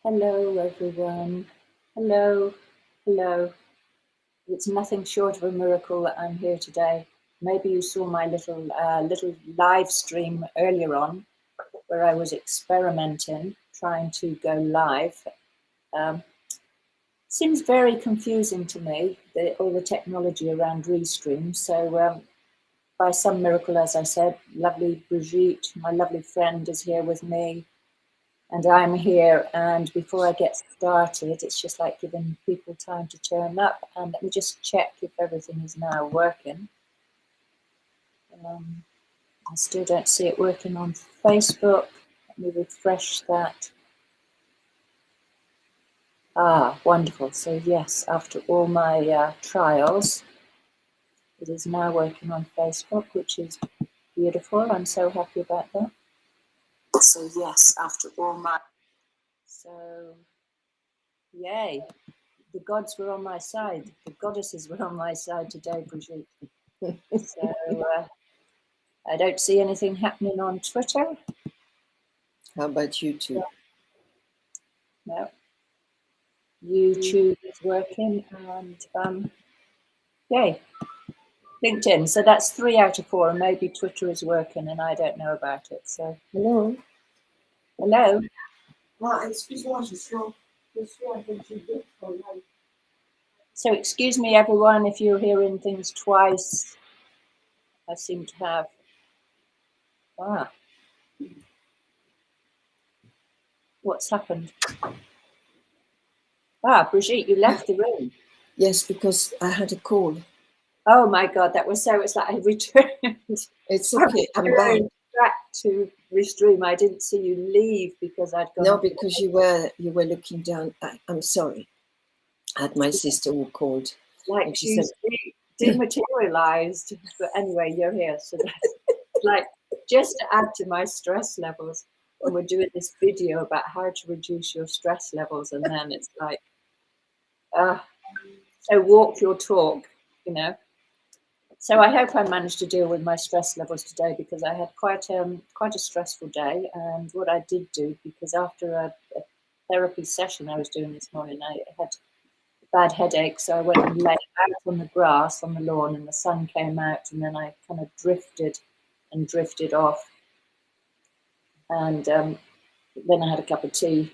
Hello, everyone. Hello, hello. It's nothing short of a miracle that I'm here today. Maybe you saw my little live stream earlier on, where I was experimenting, trying to go live. Um, Seems very confusing to me, all the technology around Restream. So, by some miracle, as I said, lovely Brigitte, my lovely friend, is here with me. And I'm here, and before I get started, it's just like giving people time to turn up. And let me just check if everything is now working. I still don't see it working on Facebook. Let me refresh that. Ah, wonderful. So yes, after all my trials, it is now working on Facebook, which is beautiful. I'm so happy about that. So yes, after all my... So, yay. The gods were on my side. The goddesses were on my side today, Brigitte. So I don't see anything happening on Twitter. How about YouTube? No. YouTube is working, and yay. LinkedIn. So that's 3 out of 4, and maybe Twitter is working, and I don't know about it. So hello. Hello. So excuse me, everyone, if you're hearing things twice. I seem to have. What's happened? Brigitte, you left the room. Yes, because I had a call. Oh my God, that was so. It's like I returned. It's okay. I'm back to Restream. I didn't see you leave because I'd gone. No, because you were looking down. I'm sorry. I had my sister who called. Like she dematerialized. But anyway, you're here, so that's like just to add to my stress levels. And we're doing this video about how to reduce your stress levels, and then it's like, so walk your talk, you know. So I hope I managed to deal with my stress levels today, because I had quite a stressful day. And what I did do, because after a therapy session I was doing this morning, I had a bad headache, so I went and lay out on the grass on the lawn, and the sun came out, and then I kind of drifted off. And then I had a cup of tea,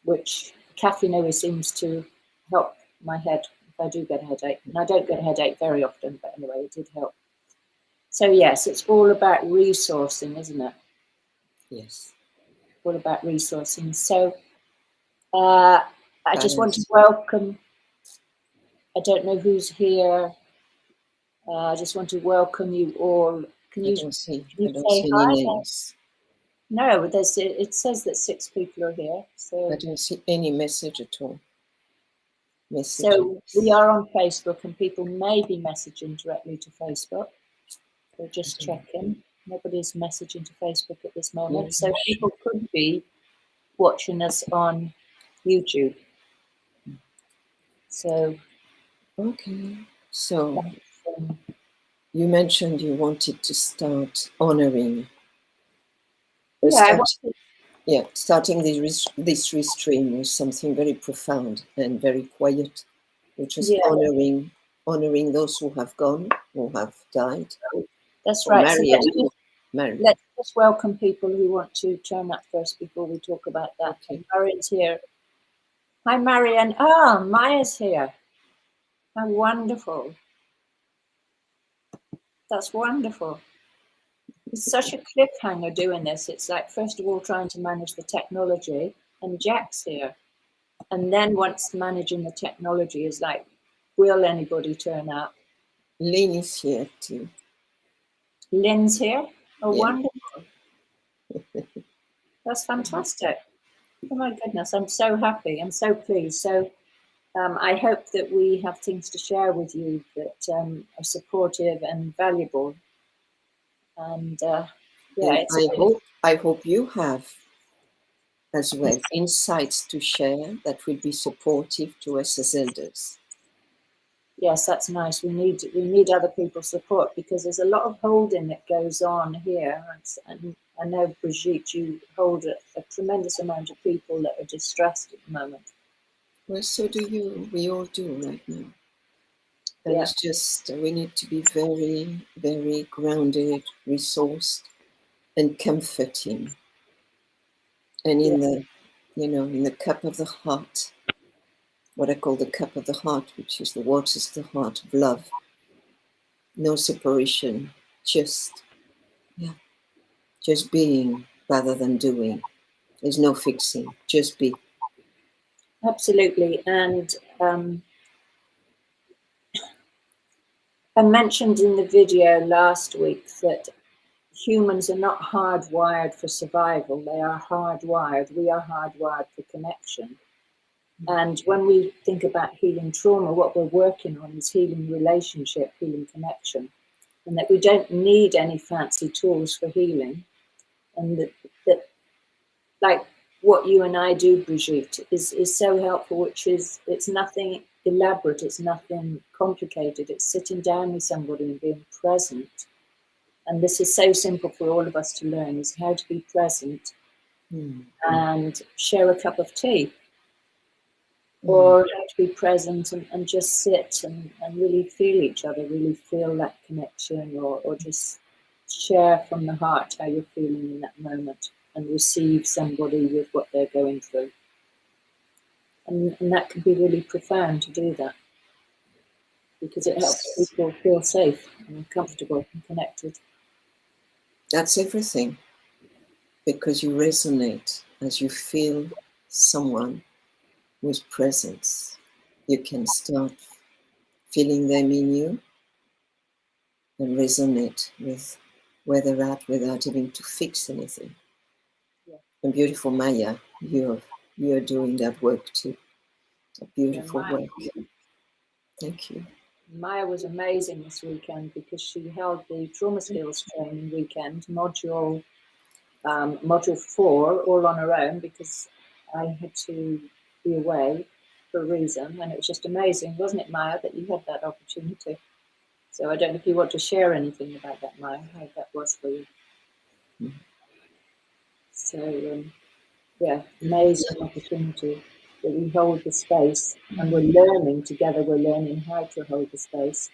which caffeine always seems to help my head if I do get a headache. And I don't get a headache very often, but anyway, it did help. So yes, it's all about resourcing, isn't it? Yes. All about resourcing. So I just want to welcome, I don't know who's here. I just want to welcome you all. Can you say hi? Names. No, it says that 6 people are here. So I don't see any message at all. So we are on Facebook, and people may be messaging directly to Facebook. So just checking. Nobody's messaging to Facebook at this moment. Yes. So people could be watching us on YouTube. So okay. So you mentioned you wanted to start honoring. Starting this Restream was something very profound and very quiet, which is honoring those who have gone, who have died. That's right. So let's just welcome people who want to turn up first before we talk about that. Okay. Marian's here. Hi, Marian. Maya's here. How wonderful. That's wonderful. It's such a cliffhanger doing this. It's like, first of all, trying to manage the technology, and Jack's here. And then once managing the technology is like, will anybody turn up? Lynn is here too. Lynn's here? Oh, yeah. Wonderful. That's fantastic. Oh my goodness, I'm so happy. I'm so pleased. So I hope that we have things to share with you that are supportive and valuable. And I hope you have as well insights to share that will be supportive to us as elders. Yes, that's nice. We need other people's support, because there's a lot of holding that goes on here, and I know, Brigitte, you hold a tremendous amount of people that are distressed at the moment. Well, so do you. We all do right now. And Yeah. it's just, we need to be very, very grounded, resourced, and comforting. And in the, in the cup of the heart, what I call the cup of the heart, which is the waters of the heart of love. No separation, just being rather than doing. There's no fixing, just be. Absolutely. And I mentioned in the video last week that humans are not hardwired for survival. They are hardwired. We are hardwired for connection. And when we think about healing trauma, what we're working on is healing relationship, healing connection, and that we don't need any fancy tools for healing. And that like what you and I do, Brigitte, is so helpful, which is, it's nothing elaborate, it's nothing complicated. It's sitting down with somebody and being present. And this is so simple for all of us to learn, is how to be present and share a cup of tea. Or how to be present and just sit and really feel each other, really feel that connection, or just share from the heart how you're feeling in that moment and receive somebody with what they're going through. And that can be really profound to do that, because it helps people feel safe and comfortable and connected. That's everything, because you resonate as you feel someone with presence. You can start feeling them in you and resonate with where they're at without having to fix anything. Yeah. And beautiful Maya, you're doing that work too. A beautiful work. Thank you. Maya was amazing this weekend because she held the trauma skills training weekend, module 4, all on her own, because I had to be away for a reason, and it was just amazing, wasn't it, Maya, that you had that opportunity? So I don't know if you want to share anything about that, Maya, how that was for you. So yeah, amazing opportunity that we hold the space, and we're learning together. We're learning how to hold the space.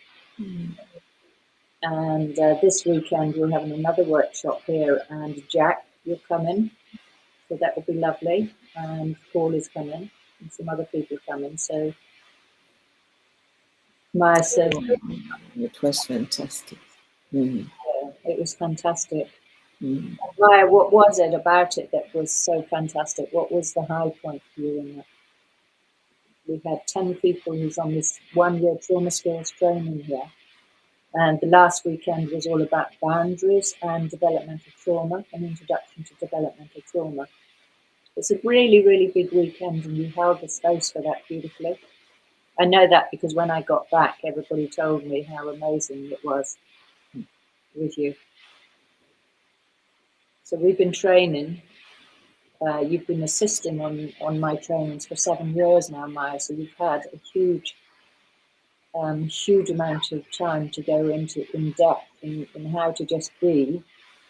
And this weekend we're having another workshop here, and Jack, you're coming, so that will be lovely. And Paul is coming, and some other people coming. So Maya says, it was fantastic. yeah, it was fantastic. Maya, what was it about it that was so fantastic? What was the high point for you in that? We had 10 people who's on this 1-year trauma skills training here. And the last weekend was all about boundaries and developmental trauma, an introduction to developmental trauma. It's a really, really big weekend, and you held the space for that beautifully. I know that because when I got back, everybody told me how amazing it was with you. So we've been training. You've been assisting on my trainings for 7 years now, Maya. So you've had a huge amount of time to go into in depth in how to just be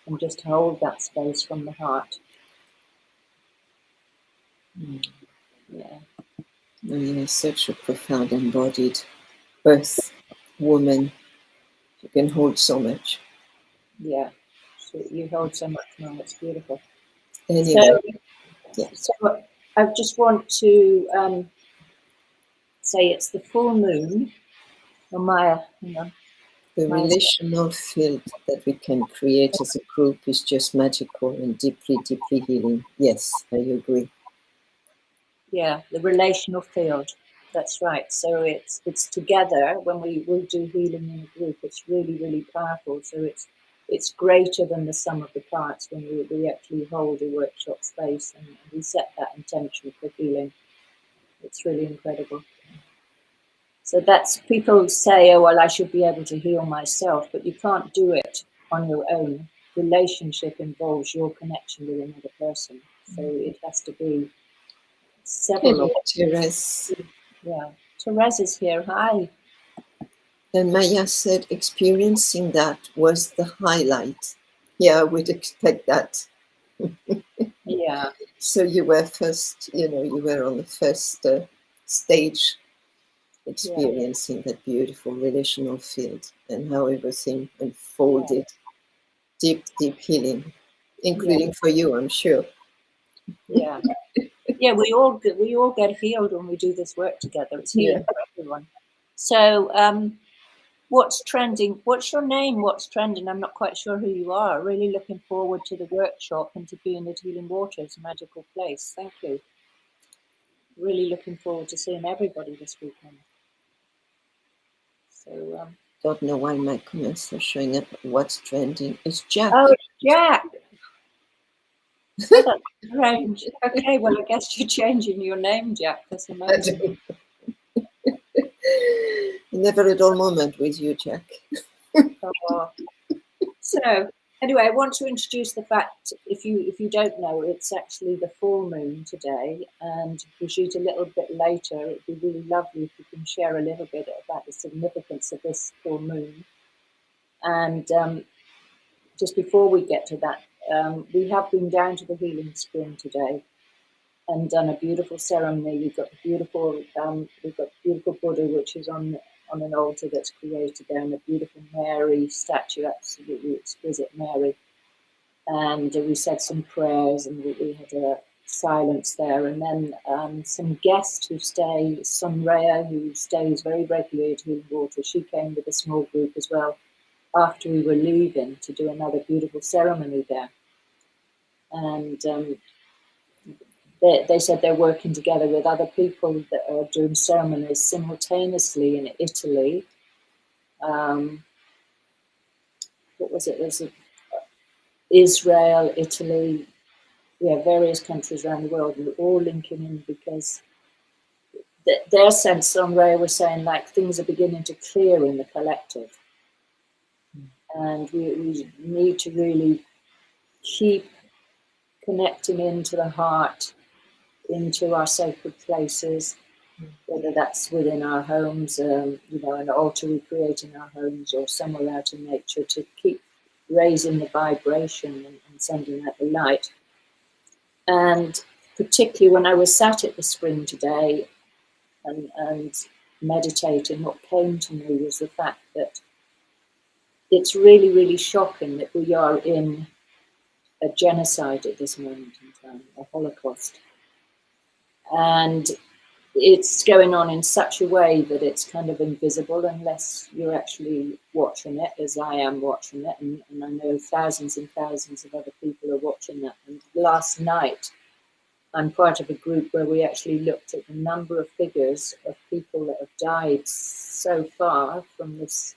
and just hold that space from the heart. Yeah. You're such a profound embodied earth woman. You can hold so much. Yeah. So you hold so much now. It's beautiful. Anyway, So I just want to say it's the full moon. Oh, Maya, hang on. the relational field that we can create as a group is just magical and deeply, deeply healing. Yes, I agree. Yeah, the relational field. That's right. So it's together when we do healing in a group. It's really, really powerful. So it's greater than the sum of the parts when we actually hold a workshop space and we set that intention for healing. It's really incredible. So that's, people say, oh, well, I should be able to heal myself, but you can't do it on your own. Relationship involves your connection with another person. So it has to be several of them. Therese. Yeah, Therese is here. Hi. And Maya said experiencing that was the highlight Yeah, I would expect that. Yeah. So you were first, you were on the first stage experiencing that beautiful relational field and how everything unfolded. Deep, deep healing, including for you, I'm sure. Yeah. Yeah, we all get healed when we do this work together. It's healing for everyone. So, what's trending? What's your name? What's trending? I'm not quite sure who you are. Really looking forward to the workshop and to being at Healing Waters, a magical place. Thank you. Really looking forward to seeing everybody this weekend. So, Don't know why my comments are showing up. What's trending? It's Jack. oh, Jack. Oh, that's strange. Okay, well, I guess you're changing your name, Jack. That's amazing. Never a dull moment with you, Jack. Oh. So, anyway, I want to introduce the fact, if you don't know, it's actually the full moon today, and Brigitte, a little bit later, it'd be really lovely if you can share a little bit about the significance of this full moon. And just before we get to that, we have been down to the healing spring today and done a beautiful ceremony. We've got beautiful Buddha, which is on an altar that's created there, and a beautiful Mary statue, absolutely exquisite Mary. And we said some prayers, and we had a silence there. And then some guests who stay, Sunraya, who stays very regularly at Healing Water, she came with a small group as well after we were leaving to do another beautiful ceremony there. And they said they're working together with other people that are doing ceremonies simultaneously in Italy. What was it? There's Israel, Italy, various countries around the world, and all linking in because their sense on where we're saying like things are beginning to clear in the collective. And we need to really keep connecting into the heart, into our sacred places, whether that's within our homes, an altar we create in our homes or somewhere out in nature, to keep raising the vibration and sending out the light. And particularly when I was sat at the spring today and meditating, what came to me was the fact that it's really, really shocking that we are in a genocide at this moment in time, a Holocaust. And it's going on in such a way that it's kind of invisible unless you're actually watching it, as I am watching it. And I know thousands and thousands of other people are watching that. And last night, I'm part of a group where we actually looked at the number of figures of people that have died so far from this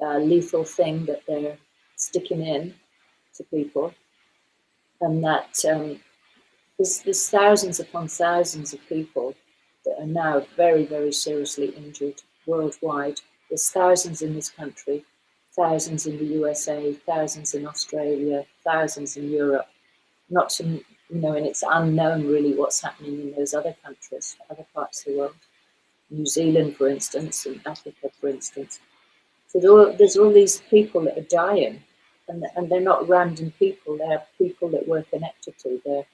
lethal thing that they're sticking in to people. And that there's thousands upon thousands of people that are now very, very seriously injured worldwide. There's thousands in this country, thousands in the USA, thousands in Australia, thousands in Europe. Not to, and it's unknown really what's happening in those other countries, other parts of the world. New Zealand, for instance, and Africa, for instance. So there's all these people that are dying, and they're not random people. They're people that we're connected to. They're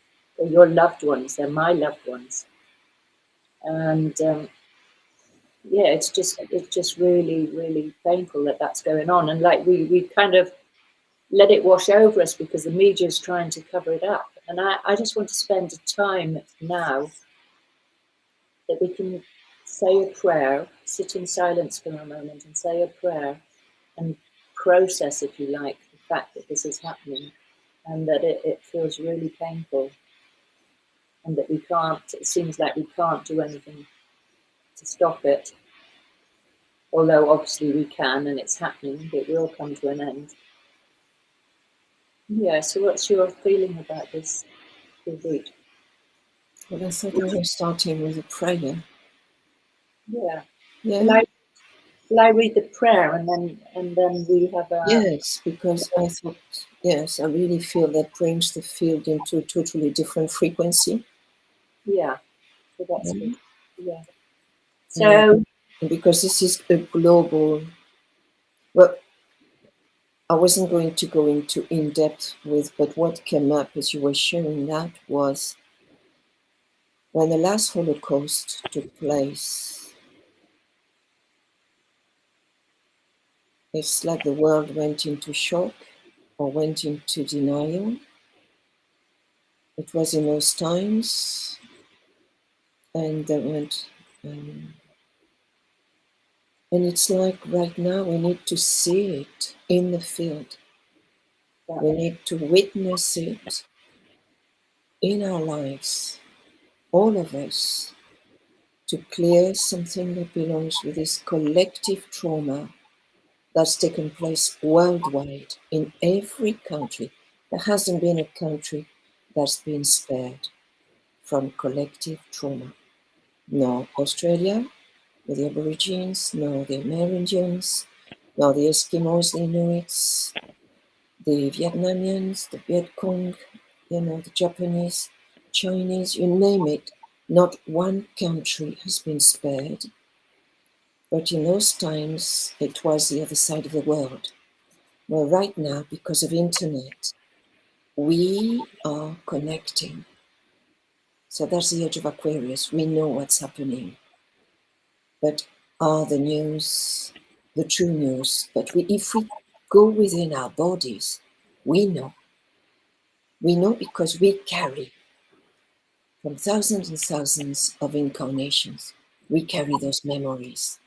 your loved ones. They're my loved ones. And it's just really, really painful that that's going on. And like we kind of let it wash over us because the media is trying to cover it up. And I just want to spend a time now that we can say a prayer, sit in silence for a moment and say a prayer and process, if you like, the fact that this is happening and that it feels really painful and that it seems like we can't do anything to stop it. Although obviously we can, and it's happening, it will come to an end. Yeah, so what's your feeling about this, Brigitte? Well, I thought we were starting with a prayer. Yeah. Yeah. Will I read the prayer and then we have a... Yes, because I thought, yes, I really feel that brings the field into a totally different frequency. Yeah, so that's good. Yeah. So... because this is a global, well, I wasn't going to go into in depth with, but what came up as you were sharing that was when the last Holocaust took place, it's like the world went into shock or went into denial. It was in those times, and they went, and it's like right now we need to see it in the field. We need to witness it in our lives, all of us, to clear something that belongs with this collective trauma that's taken place worldwide in every country. There hasn't been a country that's been spared from collective trauma. No Australia with the Aborigines, no the Amerindians, no the Eskimos, the Inuits, the Vietnamians, the Viet Cong, the Japanese, Chinese, you name it. Not one country has been spared. But in those times, it was the other side of the world. Well, right now, because of internet, we are connecting. So that's the age of Aquarius. We know what's happening. But are the news the true news? But if we go within our bodies, we know. We know because we carry from thousands and thousands of incarnations. We carry those memories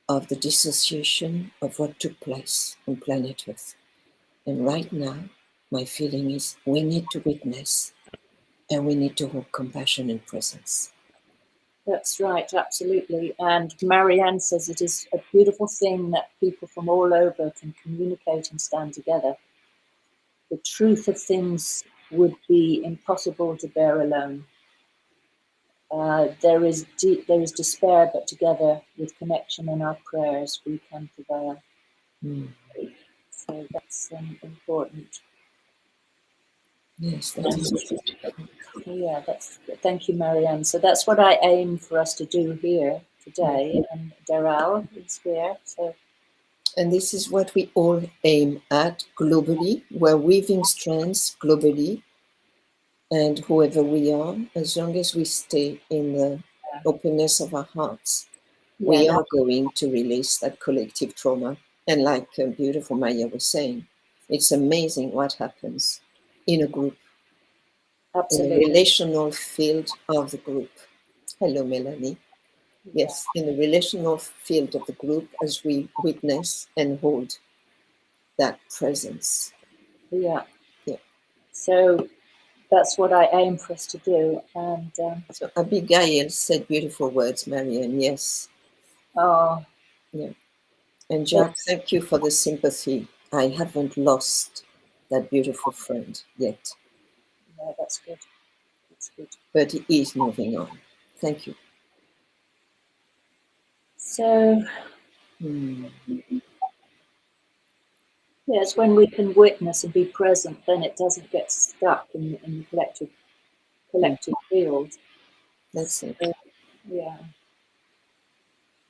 of the dissociation of what took place on planet Earth. And right now, my feeling is we need to witness and we need to hold compassion and presence. That's right, absolutely. And Marianne says it is a beautiful thing that people from all over can communicate and stand together. The truth of things would be impossible to bear alone. There is despair, but together with connection and our prayers, we can prevail. So that's important. Yes, that is. Yeah, thank you, Marianne. So that's what I aim for us to do here today. And Daryl is here. And this is what we all aim at globally. We're weaving strands globally. And whoever we are, as long as we stay in the openness of our hearts, we are going to release that collective trauma. And like beautiful Maya was saying, it's amazing what happens in a group. Absolutely. In the relational field of the group. Hello, Melanie. Yes, in the relational field of the group as we witness and hold that presence. Yeah. So that's what I aim for us to do. And so Abigail said beautiful words, Marianne. Yes. Oh. Yeah. And Jack, thank you for the sympathy. I haven't lost that beautiful friend yet. Yeah, that's good. That's good. But he is moving on. Thank you. So, yes, when we can witness and be present, then it doesn't get stuck in the collective field. That's it. Yeah.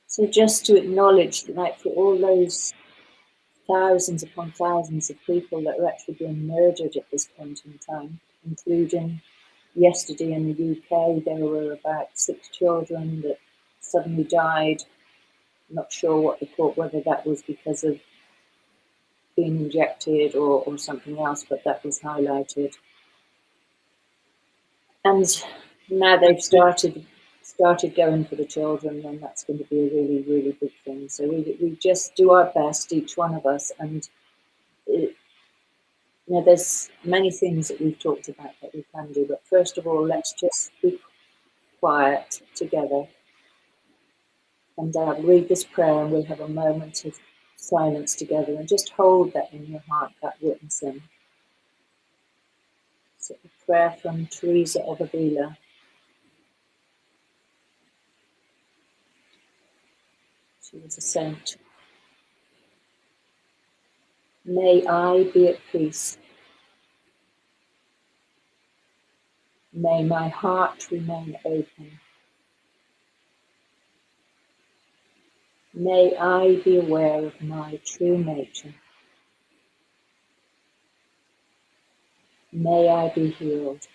So just to acknowledge that, like, for all those thousands upon thousands of people that are actually being murdered at this point in time, including yesterday in the UK, there were about 6 children that suddenly died. I'm not sure what the thought, whether that was because of being injected or something else, but that was highlighted. And now they've started going for the children, and that's going to be a really, really big thing. So we just do our best, each one of us, and there's many things that we've talked about that we can do, but first of all, let's just be quiet together and read this prayer, and we'll have a moment of silence together, and just hold that in your heart, that witnessing. So a prayer from Teresa of Avila. She was a saint. May I be at peace. May my heart remain open. May I be aware of my true nature. May I be healed.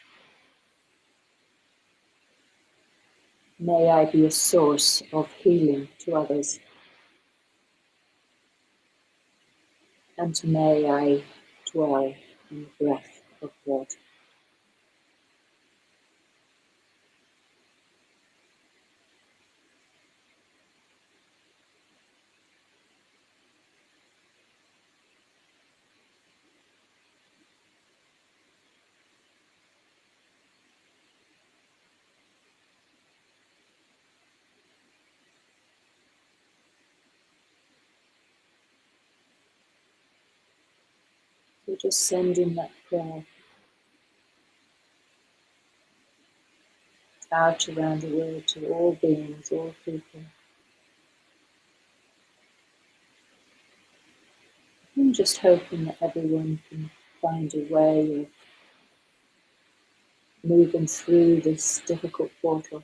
May I be a source of healing to others. And may I dwell in the breath of God. So just send in that prayer out around the world to all beings, all people. I'm just hoping that everyone can find a way of moving through this difficult portal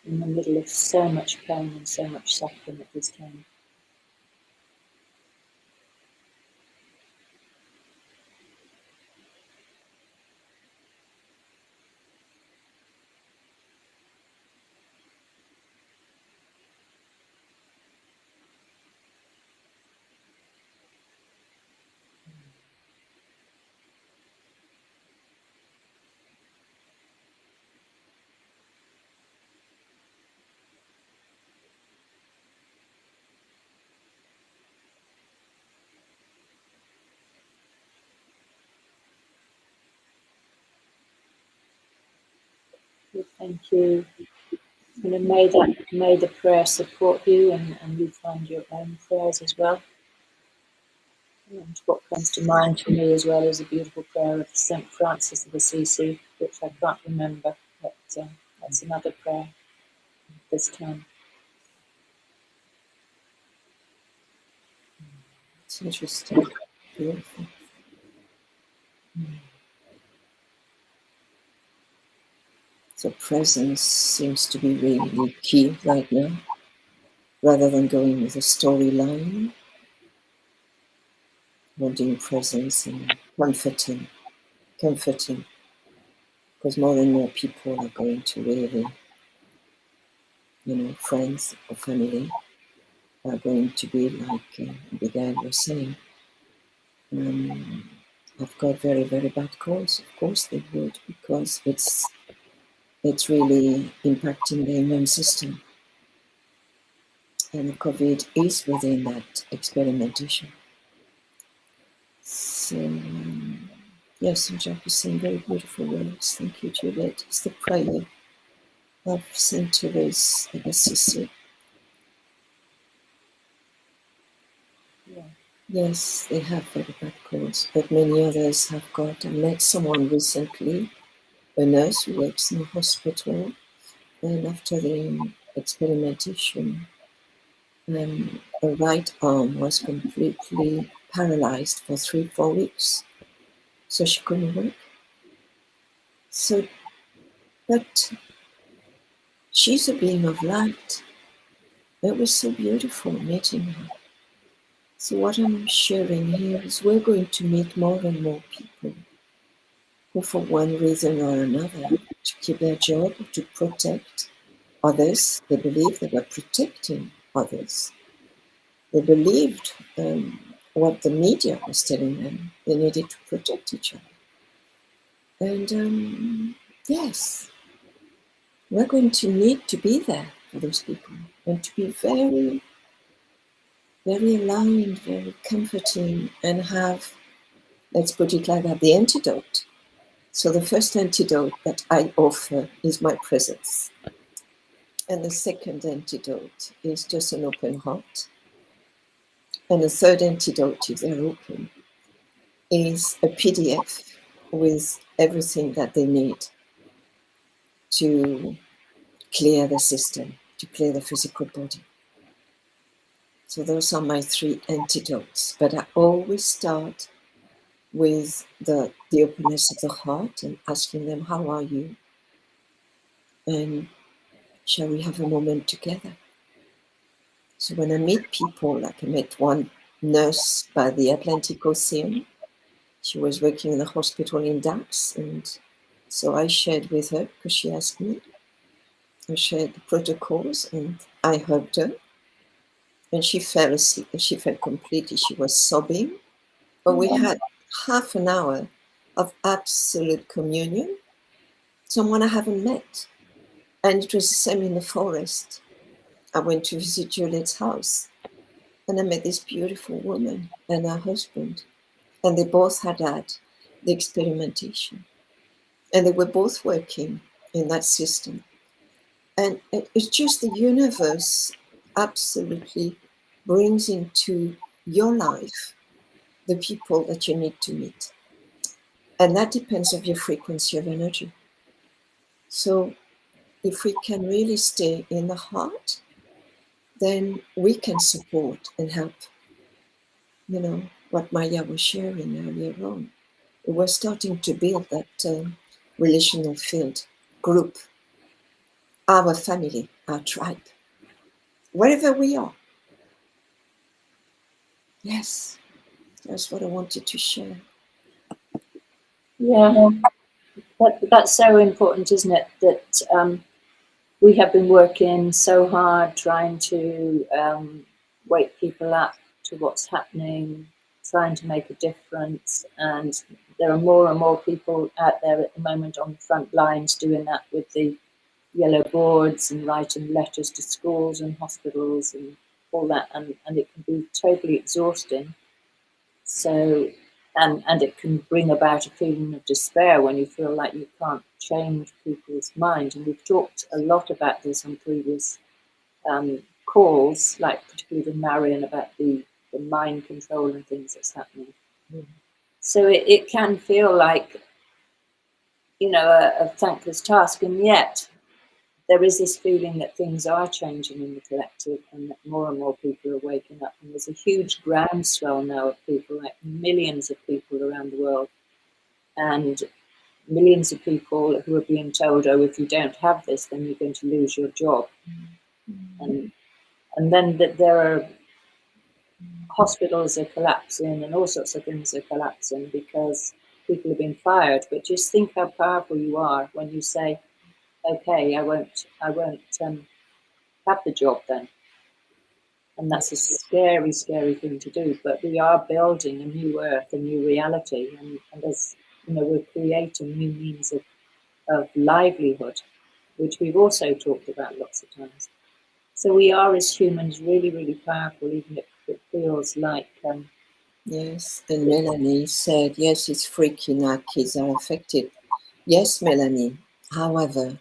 in the middle of so much pain and so much suffering at this time. So thank you. And may the prayer support you and you find your own prayers as well. And what comes to mind for me as well is a beautiful prayer of St. Francis of Assisi, which I can't remember, but that's another prayer this time. It's interesting. Beautiful. So presence seems to be really key right now, rather than going with a storyline. Wanting presence and comforting, because more and more people are going to really, friends or family are going to be like Abigail was saying. I've got very, very bad colds. Of course they would, because it's really impacting the immune system. And COVID is within that experimentation. So, yes, Jack is saying very beautiful words. Thank you, Juliet. It's the prayer of St. Therese of Assisi. Yeah. Yes, they have very bad colds, but many others have got. I met someone recently, a nurse who works in a hospital, and after the experimentation, her right arm was completely paralyzed for 3-4 weeks, so she couldn't work. So, but she's a being of light. It was so beautiful meeting her. So what I'm sharing here is we're going to meet more and more people who, for one reason or another, to keep their job, to protect others, they believe they were protecting others. They believed what the media was telling them. They needed to protect each other. And yes, we're going to need to be there for those people and to be very, very aligned, very comforting, and have, let's put it like that, the antidote. So the first antidote that I offer is my presence. And the second antidote is just an open heart. And the third antidote, if they're open, is a PDF with everything that they need to clear the system, to clear the physical body. So those are my 3 antidotes. But I always start with the openness of the heart and asking them, how are you? And shall we have a moment together? So when I meet people, like I met one nurse by the Atlantic Ocean, She was working in the hospital in Dax, and so I shared with her because she asked me. I shared the protocols, and I hugged her, and she fell asleep. She fell completely. She was sobbing, but we had half an hour of absolute communion. Someone I haven't met, and it was the same in the forest. I went to visit Juliet's house, and I met this beautiful woman and her husband, and they both had the experimentation, and they were both working in that system. And it's just the universe absolutely brings into your life the people that you need to meet. And that depends on your frequency of energy. So if we can really stay in the heart, then we can support and help, what Maya was sharing earlier on. We're starting to build that relational field, group, our family, our tribe, wherever we are. Yes, that's what I wanted to share. Yeah, that's so important, isn't it? That we have been working so hard trying to wake people up to what's happening, trying to make a difference. And there are more and more people out there at the moment on the front lines doing that with the yellow boards and writing letters to schools and hospitals and all that. And it can be totally exhausting. So, and it can bring about a feeling of despair when you feel like you can't change people's mind. And we've talked a lot about this on previous calls, like particularly with Marion, about the mind control and things that's happening. So it can feel like, a thankless task, and yet there is this feeling that things are changing in the collective and that more and more people are waking up. And there's a huge groundswell now of people, like millions of people around the world, and millions of people who are being told, oh, if you don't have this, then you're going to lose your job. And then there are hospitals are collapsing and all sorts of things are collapsing because people have been fired. But just think how powerful you are when you say, okay, I won't have the job then. And that's a scary, scary thing to do. But we are building a new earth, a new reality. And as we're creating new means of livelihood, which we've also talked about lots of times. So we are, as humans, really, really powerful, even if it feels like... Yes, and Melanie said, yes, it's freaky now, kids are affected. Yes, Melanie, however,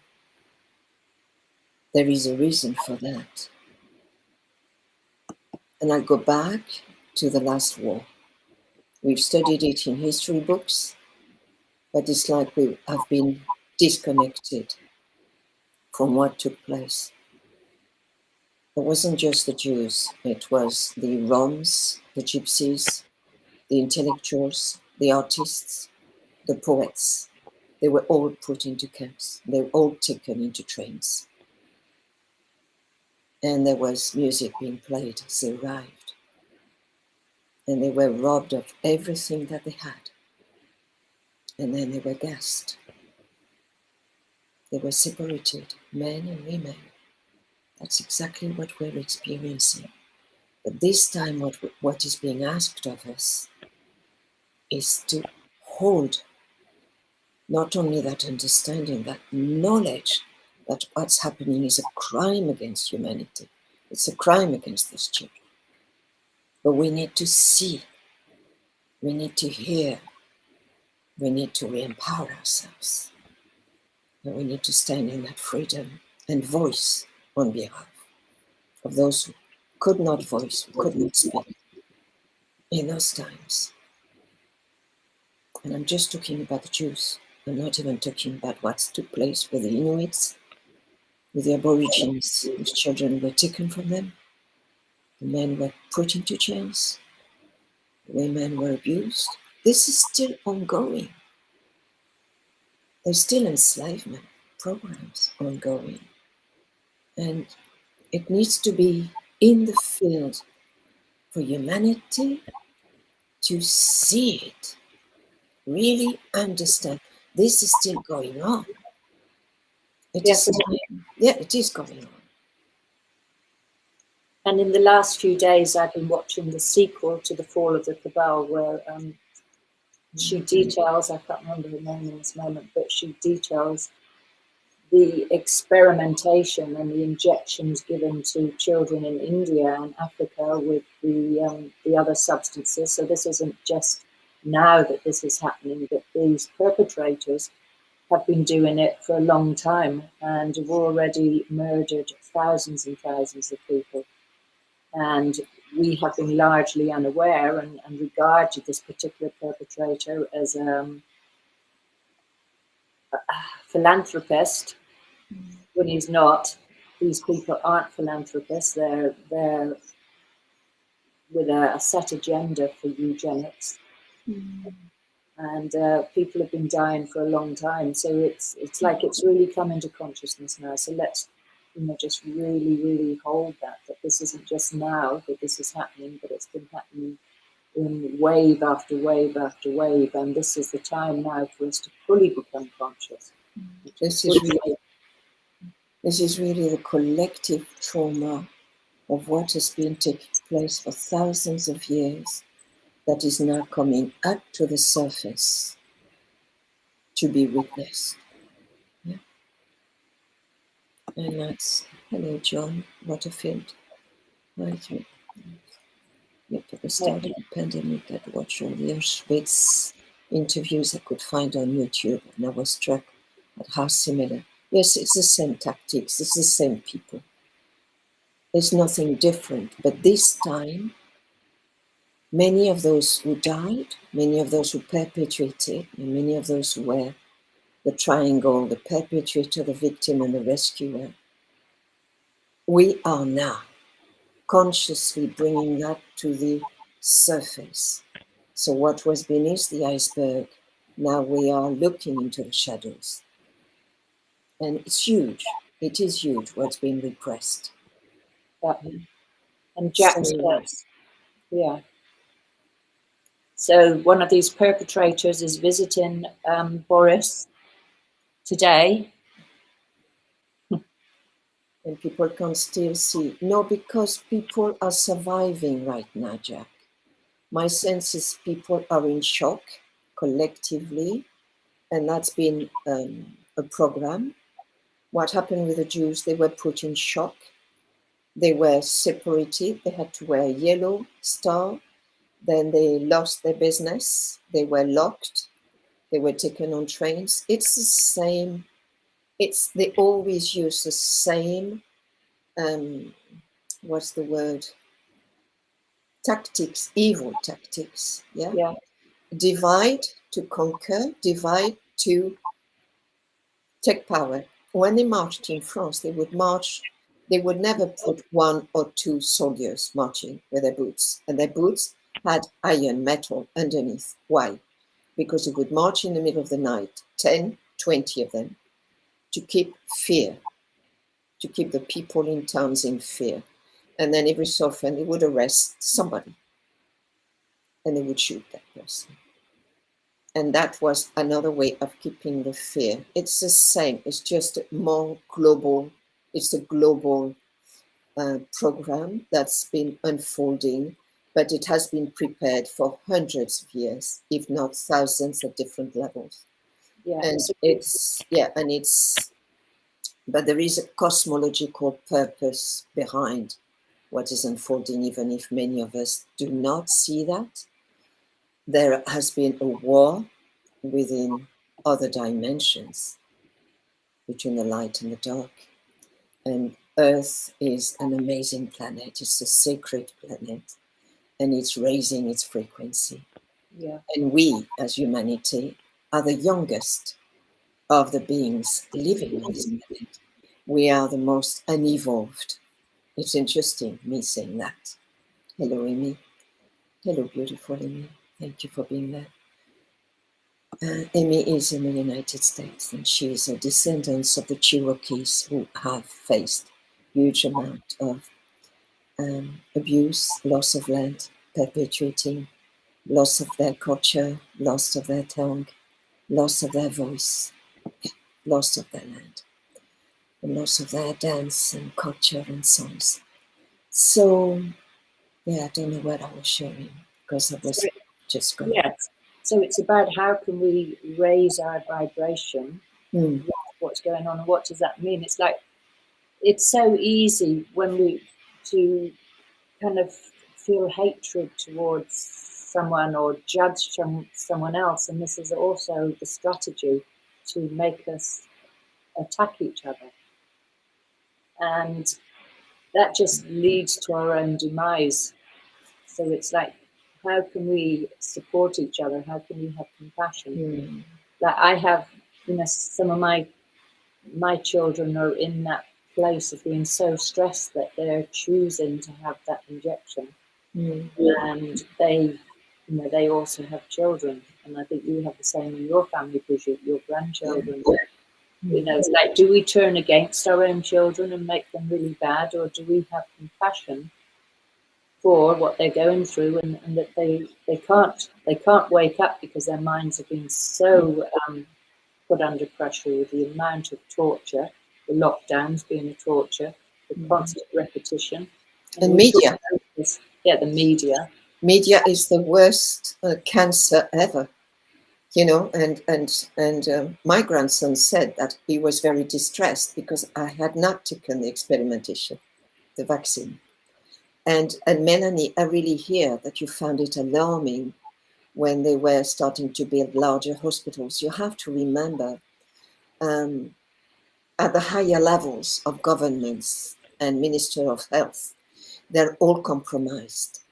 there is a reason for that. And I go back to the last war. We've studied it in history books, but it's like we have been disconnected from what took place. It wasn't just the Jews, it was the Roms, the Gypsies, the intellectuals, the artists, the poets. They were all put into camps. They were all taken into trains. And there was music being played as they arrived. And they were robbed of everything that they had. And then they were gassed. They were separated, men and women. That's exactly what we're experiencing. But this time what is being asked of us is to hold not only that understanding, that knowledge that what's happening is a crime against humanity. It's a crime against these children. But we need to see, we need to hear, we need to re-empower ourselves. And we need to stand in that freedom and voice on behalf of those who could not voice, who could not speak in those times. And I'm just talking about the Jews. I'm not even talking about what took place with the Inuits, with the Aborigines, whose children were taken from them. The men were put into jails. The women were abused. This is still ongoing. There's still enslavement programs ongoing. And it needs to be in the field for humanity to see it really understand this is still going on. Yes. It is going on. And in the last few days, I've been watching the sequel to The Fall of the Cabal, where she details, I can't remember her name in this moment, but she details the experimentation and the injections given to children in India and Africa with the other substances. So this isn't just now that this is happening, but these perpetrators have been doing it for a long time and have already murdered thousands and thousands of people. And we have been largely unaware and regarded this particular perpetrator as a philanthropist when he's not. These people aren't philanthropists. They're with a set agenda for eugenics. And people have been dying for a long time. So it's like it's really come into consciousness now. So let's just really, really hold that this isn't just now that this is happening, but it's been happening in wave after wave after wave. And this is the time now for us to fully become conscious. This is really the collective trauma of what has been taking place for thousands of years that is now coming up to the surface to be witnessed. Yeah. And that's, hello, John Waterfield. Right. Yep, at the start of the pandemic, I'd watched all the Auschwitz interviews I could find on YouTube, and I was struck at how similar. Yes, it's the same tactics, it's the same people. There's nothing different, but this time, many of those who died, many of those who perpetrated, and many of those who were the triangle, the perpetrator, the victim, and the rescuer, we are now consciously bringing that to the surface. So what was beneath the iceberg, now we are looking into the shadows. And it's huge. It is huge what's been repressed. Yeah. And Jack's case. Yeah. So one of these perpetrators is visiting Boris today. And people can still see. No, because people are surviving right now, Jack. My sense is people are in shock collectively, and that's been a program. What happened with the Jews, they were put in shock. They were separated. They had to wear a yellow star. Then they lost their business. They were locked. They were taken on trains. It's the same. They always use the same, what's the word? Tactics, evil tactics. Yeah. Divide to conquer, divide to take power. When they marched in France, they would never put one or two soldiers marching with their boots. And their boots had iron metal underneath. Why? Because they would march in the middle of the night, 10, 20 of them, to keep fear, to keep the people in towns in fear. And then every so often they would arrest somebody and they would shoot that person. And that was another way of keeping the fear. It's the same, it's just more global. It's a global program that's been unfolding, but it has been prepared for hundreds of years, if not thousands at different levels. Yeah, and but there is a cosmological purpose behind what is unfolding, even if many of us do not see that. There has been a war within other dimensions, between the light and the dark. And Earth is an amazing planet. It's a sacred planet, and it's raising its frequency. Yeah. And we, as humanity, are the youngest of the beings living on this planet. We are the most unevolved. It's interesting, me saying that. Hello, Amy. Hello, beautiful Amy. Thank you for being there. Amy is in the United States, and she is a descendant of the Cherokees who have faced huge amount of abuse, loss of land, perpetuating loss of their culture, loss of their tongue, loss of their voice, loss of their land, and loss of their dance and culture and songs. So, yeah, I don't know what I was sharing because I was just going. Yes. So it's about how can we raise our vibration, what's going on, and what does that mean? It's like, it's so easy when we to kind of feel hatred towards someone or judge someone else, and this is also the strategy to make us attack each other, and that just leads to our own demise. So it's like, how can we support each other? How can we have compassion? Like I have, some of my children are in that place of being so stressed that they're choosing to have that injection, and they also have children, and I think you have the same in your family, Brigitte, your grandchildren. It's like, do we turn against our own children and make them really bad, or do we have compassion for what they're going through, and that they can't wake up because their minds have been so put under pressure with the amount of torture, the lockdowns being a torture, the constant repetition. And media. Yeah, the media. Media is the worst cancer ever, and my grandson said that he was very distressed because I had not taken the experimentation, the vaccine. And Melanie, I really hear that you found it alarming when they were starting to build larger hospitals. You have to remember, at the higher levels of governments and Minister of Health, they're all compromised.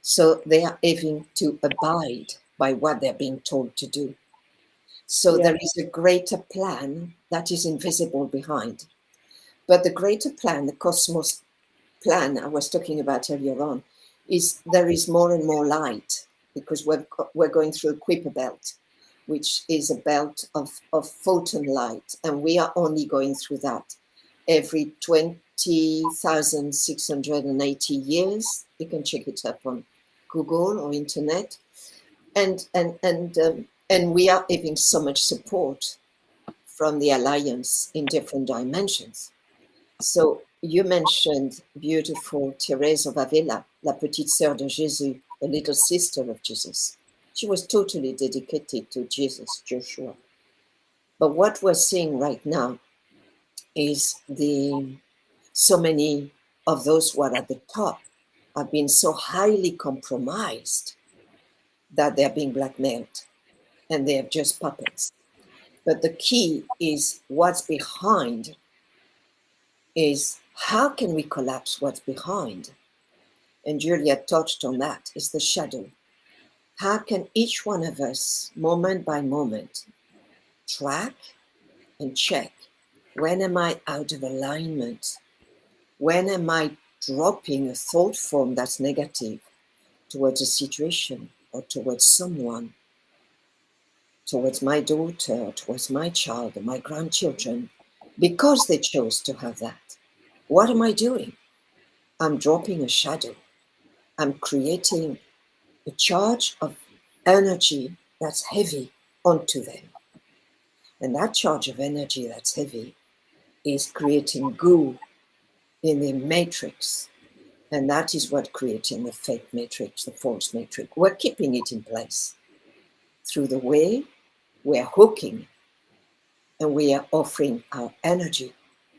So they are having to abide by what they're being told to do. So there is a greater plan that is invisible behind. But the greater plan, the cosmos plan I was talking about earlier on, is there is more and more light because we're going through a Kuiper belt, which is a belt of photon light, and we are only going through that every 20,680 years. You can check it up on Google or internet, and we are having so much support from the Alliance in different dimensions. So you mentioned beautiful Thérèse of Avila, la petite sœur de Jésus, the little sister of Jesus. She was totally dedicated to Jesus, Joshua. But what we're seeing right now is so many of those who are at the top have been so highly compromised that they're being blackmailed and they're just puppets. But the key is what's behind is how can we collapse what's behind? And Juliet touched on that, is the shadow. How can each one of us, moment by moment, track and check, when am I out of alignment? When am I dropping a thought form that's negative towards a situation or towards someone, towards my daughter, or towards my child or my grandchildren, because they chose to have that? What am I doing? I'm dropping a shadow. I'm creating a charge of energy that's heavy onto them. And that charge of energy that's heavy is creating goo in the matrix. And that is what creating the fake matrix, the false matrix. We're keeping it in place through the way we're hooking and we are offering our energy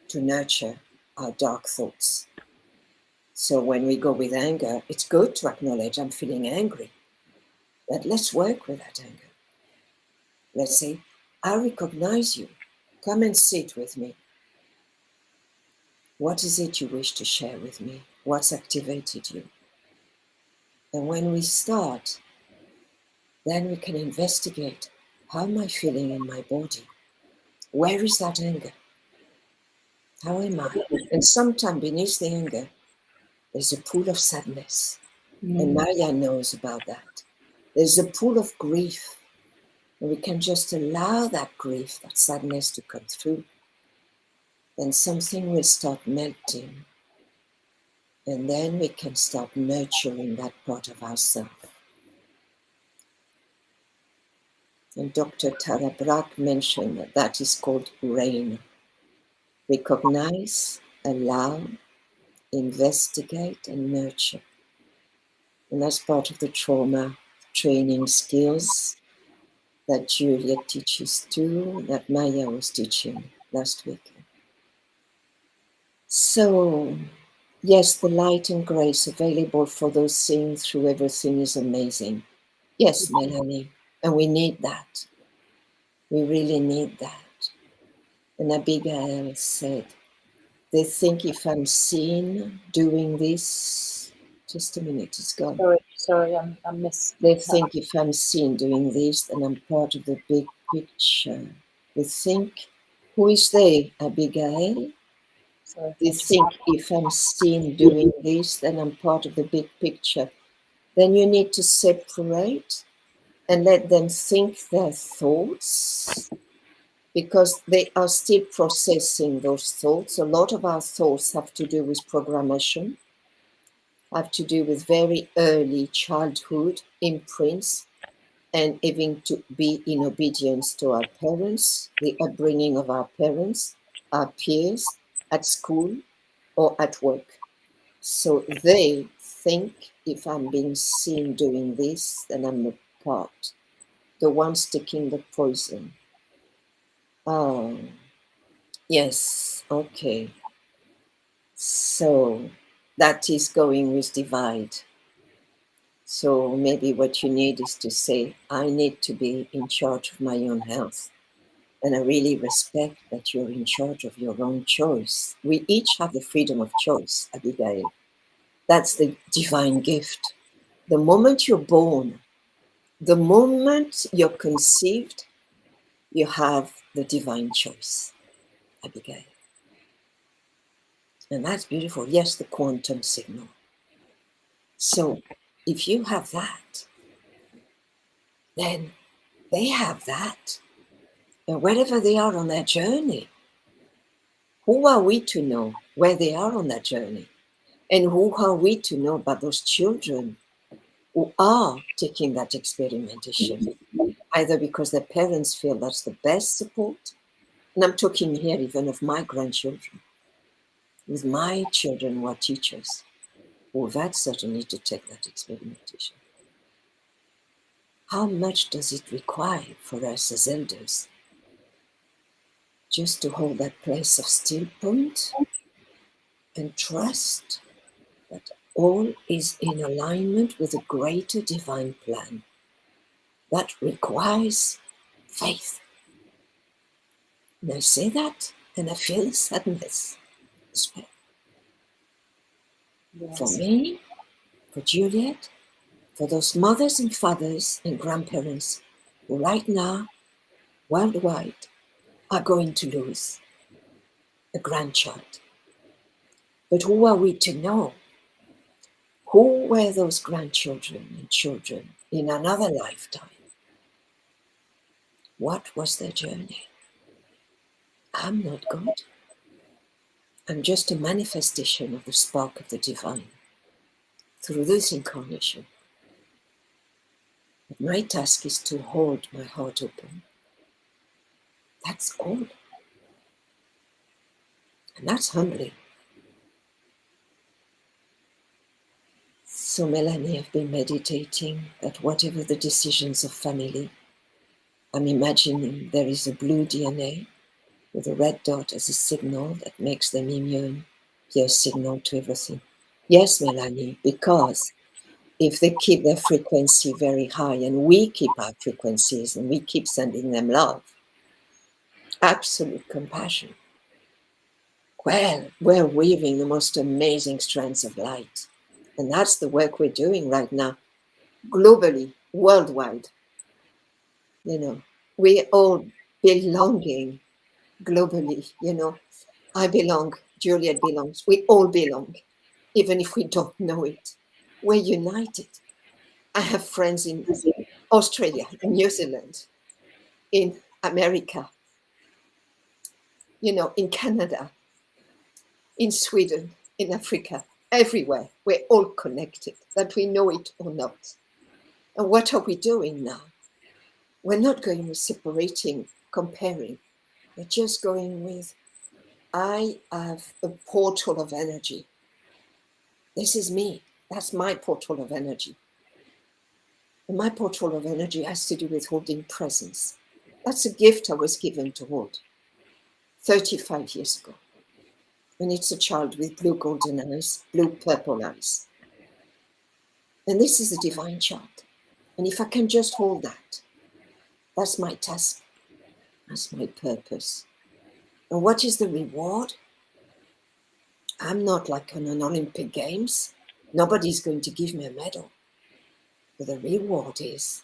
to nurture our dark thoughts. So when we go with anger, it's good to acknowledge I'm feeling angry. But let's work with that anger. Let's say, I recognize you. Come and sit with me. What is it you wish to share with me? What's activated you? And when we start, then we can investigate, how am I feeling in my body? Where is that anger? How am I? And sometimes beneath the anger, there's a pool of sadness. And Maya knows about that. There's a pool of grief. And we can just allow that grief, that sadness to come through. Then something will start melting. And then we can start nurturing that part of ourselves. And Dr. Tara Brach mentioned that that is called RAIN. Recognize, allow, investigate, and nurture. And that's part of the trauma training skills that Juliet teaches too, that Maya was teaching last weekend. So, yes, the light and grace available for those seeing through everything is amazing. Yes, Melanie, and we need that. We really need that. And Abigail said, they think if I'm seen doing this, just a minute, it's gone. Sorry, I missed. They think if I'm seen doing this, then I'm part of the big picture. They think, who is they, Abigail? Sorry. They think if I'm seen doing this, then I'm part of the big picture. Then you need to separate and let them think their thoughts, because they are still processing those thoughts. A lot of our thoughts have to do with programmation, have to do with very early childhood imprints, and having to be in obedience to our parents, the upbringing of our parents, our peers at school or at work. So they think if I'm being seen doing this, then I'm a part, the ones taking the poison. Oh, yes, okay. So that is going with divide. So maybe what you need is to say, I need to be in charge of my own health. And I really respect that you're in charge of your own choice. We each have the freedom of choice, Abigail. That's the divine gift. The moment you're born, the moment you're conceived, you have the divine choice, Abigail. And that's beautiful. Yes, the quantum signal. So if you have that, then they have that. And wherever they are on their journey, who are we to know where they are on that journey? And who are we to know about those children who are taking that experimentation, either because their parents feel that's the best support? And I'm talking here even of my grandchildren, with my children who are teachers, who have had certainly to take that experimentation. How much does it require for us as elders just to hold that place of still point and trust that all is in alignment with a greater divine plan? That requires faith. And I say that and I feel a sadness. Yes. For me, for Juliet, for those mothers and fathers and grandparents who right now, worldwide, are going to lose a grandchild. But who are we to know? Who were those grandchildren and children in another lifetime? What was their journey? I'm not God. I'm just a manifestation of the spark of the divine through this incarnation. But my task is to hold my heart open. That's all. And that's humbling. So, Melanie, I've been meditating that whatever the decisions of family, I'm imagining there is a blue DNA with a red dot as a signal that makes them immune, your signal to everything. Yes, Melanie, because if they keep their frequency very high and we keep our frequencies and we keep sending them love, absolute compassion, well, we're weaving the most amazing strands of light. And that's the work we're doing right now, globally, worldwide. You know, we're all belonging globally, you know. I belong, Juliet belongs, we all belong, even if we don't know it. We're united. I have friends in Australia, in New Zealand, in America, you know, in Canada, in Sweden, in Africa, everywhere. We're all connected, that we know it or not. And what are we doing now? We're not going with separating, comparing. We're just going with, I have a portal of energy. This is me. That's my portal of energy. And my portal of energy has to do with holding presence. That's a gift I was given to hold 35 years ago. And it's a child with blue golden eyes, blue purple eyes. And this is a divine child. And if I can just hold that, that's my task. That's my purpose. And what is the reward? I'm not like on an Olympic Games. Nobody's going to give me a medal. But the reward is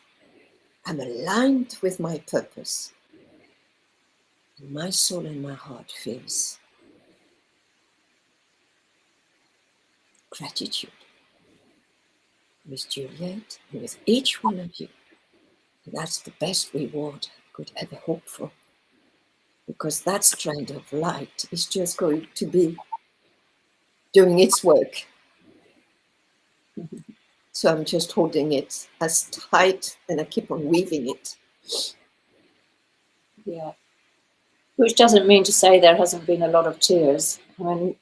I'm aligned with my purpose. And my soul and my heart feels gratitude with Juliet and with each one of you. And that's the best reward I could ever hope for. Because that strand of light is just going to be doing its work. So I'm just holding it as tight and I keep on weaving it. Yeah. Which doesn't mean to say there hasn't been a lot of tears. I mean,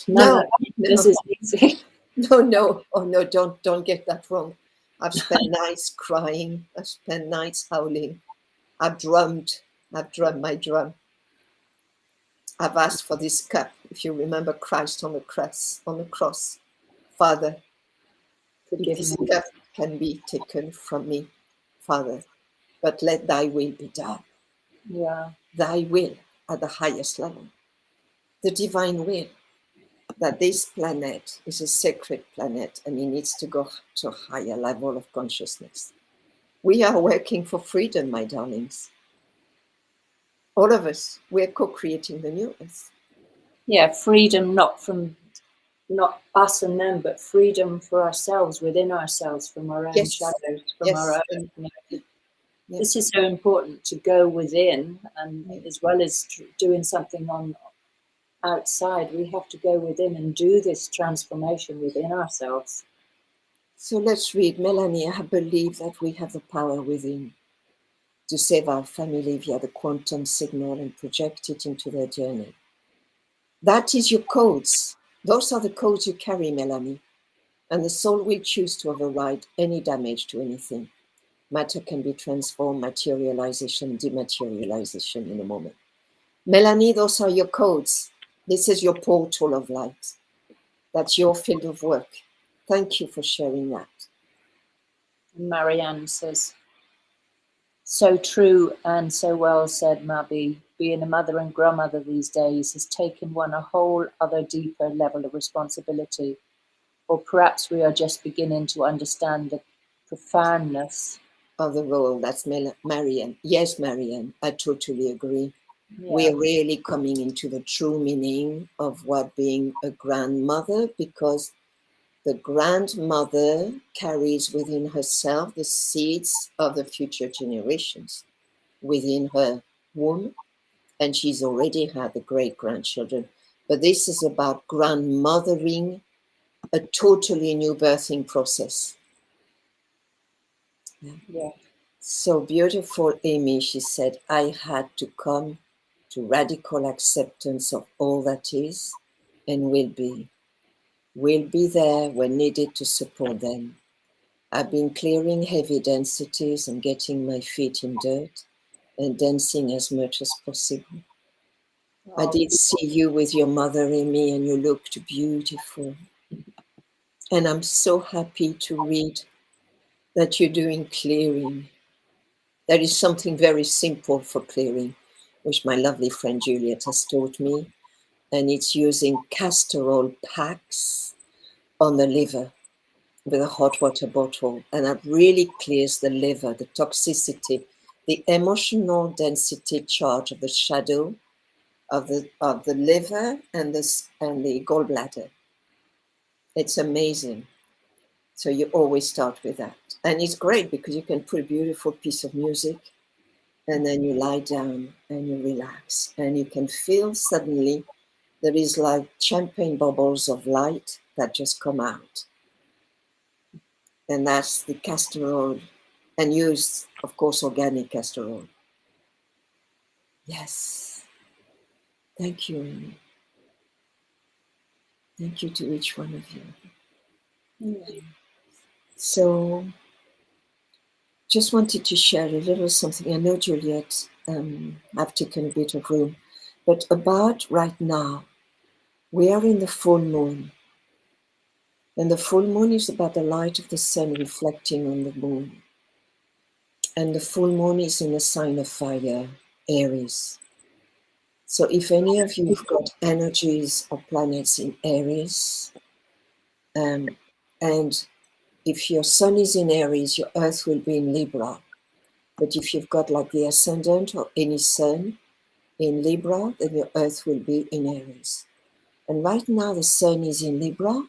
No. This is easy. No. Oh no, don't get that wrong. I've spent nights crying. I've spent nights howling. I've drummed my drum. I've asked for this cup. If you remember Christ on the cross, Father, if this cup can be taken from me, Father, but let thy will be done. Yeah. Thy will at the highest level. The divine will that this planet is a sacred planet and it needs to go to a higher level of consciousness. We are working for freedom, my darlings. All of us, we're co-creating the new earth. Yeah, freedom not us and them, but freedom for ourselves, within ourselves, from our own shadows, from our own. This is so important, to go within, and as well as doing something on outside, we have to go within and do this transformation within ourselves. So let's read. Melanie, I believe that we have the power within to save our family via the quantum signal and project it into their journey. That is your codes. Those are the codes you carry, Melanie. And the soul will choose to override any damage to anything. Matter can be transformed, materialization, dematerialization in a moment. Melanie, those are your codes. This is your portal of light. That's your field of work. Thank you for sharing that. Marianne says, so true and so well said, Mabi. Being a mother and grandmother these days has taken one a whole other deeper level of responsibility. Or perhaps we are just beginning to understand the profoundness of the role. That's Marianne. Yes, Marianne, I totally agree. Yeah. We're really coming into the true meaning of what being a grandmother, because the grandmother carries within herself the seeds of the future generations within her womb, and she's already had the great-grandchildren. But this is about grandmothering, a totally new birthing process. Yeah. So beautiful, Amy, she said, I had to come to radical acceptance of all that is and will be. Will be there when needed to support them. I've been clearing heavy densities and getting my feet in dirt and dancing as much as possible. I did see you with your mother, Amy, and you looked beautiful. And I'm so happy to read that you're doing clearing. There is something very simple for clearing, which my lovely friend Juliet has taught me, and it's using castor oil packs on the liver with a hot water bottle, and that really clears the liver, the toxicity, the emotional density charge of the shadow of the liver and the gallbladder. It's amazing. So you always start with that, and it's great because you can put a beautiful piece of music, and then you lie down and you relax, and you can feel suddenly there is like champagne bubbles of light that just come out. And that's the castor oil and use, of course, organic castor oil. Yes. Thank you, Amy. Thank you to each one of you. So, just wanted to share a little something. I know, Juliet, I've taken a bit of room, but about right now, we are in the full moon. And the full moon is about the light of the sun reflecting on the moon. And the full moon is in a sign of fire, Aries. So if any of you have got energies or planets in Aries, and if your sun is in Aries, your earth will be in Libra. But if you've got like the ascendant or any sun in Libra, then your earth will be in Aries. And right now the sun is in Libra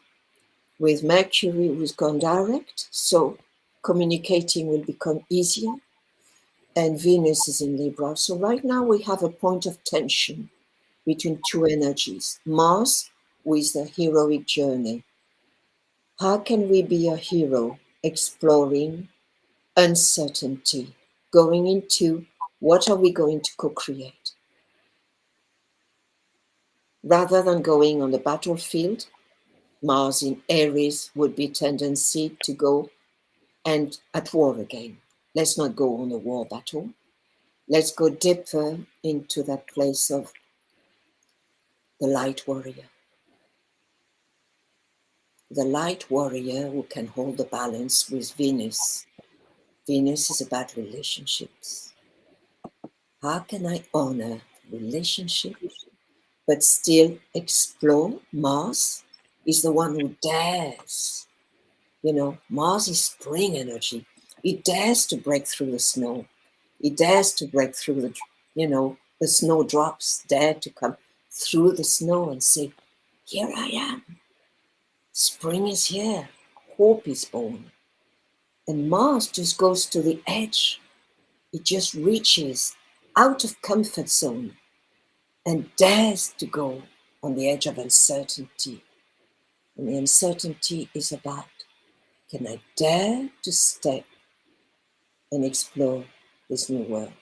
with Mercury who's gone direct, so communicating will become easier. And Venus is in Libra. So right now we have a point of tension between two energies. Mars, with the heroic journey. How can we be a hero? Exploring uncertainty, going into what are we going to co-create? Rather than going on the battlefield, Mars in Aries would be tendency to go and at war again. Let's not go on a war battle. Let's go deeper into that place of the light warrior. The light warrior who can hold the balance with Venus. Venus is about relationships. How can I honor relationships but still explore? Mars is the one who dares. You know, Mars is spring energy. It dares to break through the snow. It dares to break through the snowdrops dare to come through the snow and say, here I am. Spring is here. Hope is born. And Mars just goes to the edge. It just reaches out of comfort zone and dares to go on the edge of uncertainty. And the uncertainty is about, can I dare to step and explore this new world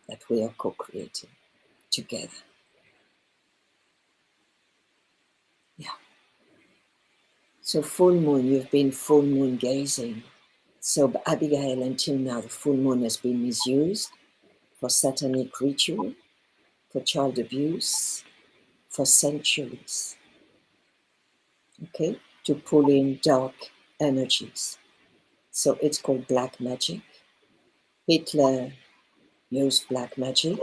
that we are co-creating together? Yeah. So full moon, you've been full moon gazing. So Abigail, until now, the full moon has been misused for satanic ritual, for child abuse, for centuries. Okay, to pull in dark energies. So it's called black magic. Hitler used black magic,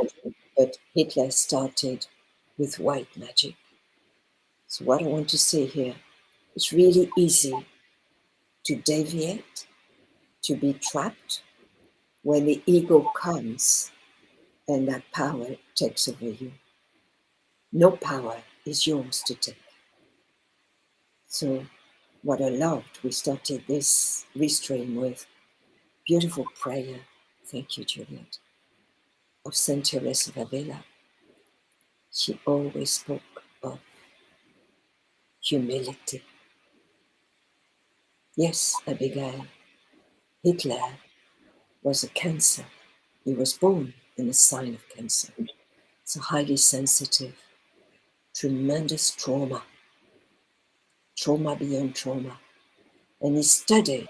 but Hitler started with white magic. So what I want to say here, it's really easy to deviate, to be trapped when the ego comes and that power takes over you. No power is yours to take. So what I loved, we started this restream with beautiful prayer. Thank you, Juliet. Of Saint Teresa of Avila. She always spoke of humility. Yes, Abigail, Hitler was a Cancer. He was born in a sign of Cancer. So highly sensitive, tremendous trauma beyond trauma. And he studied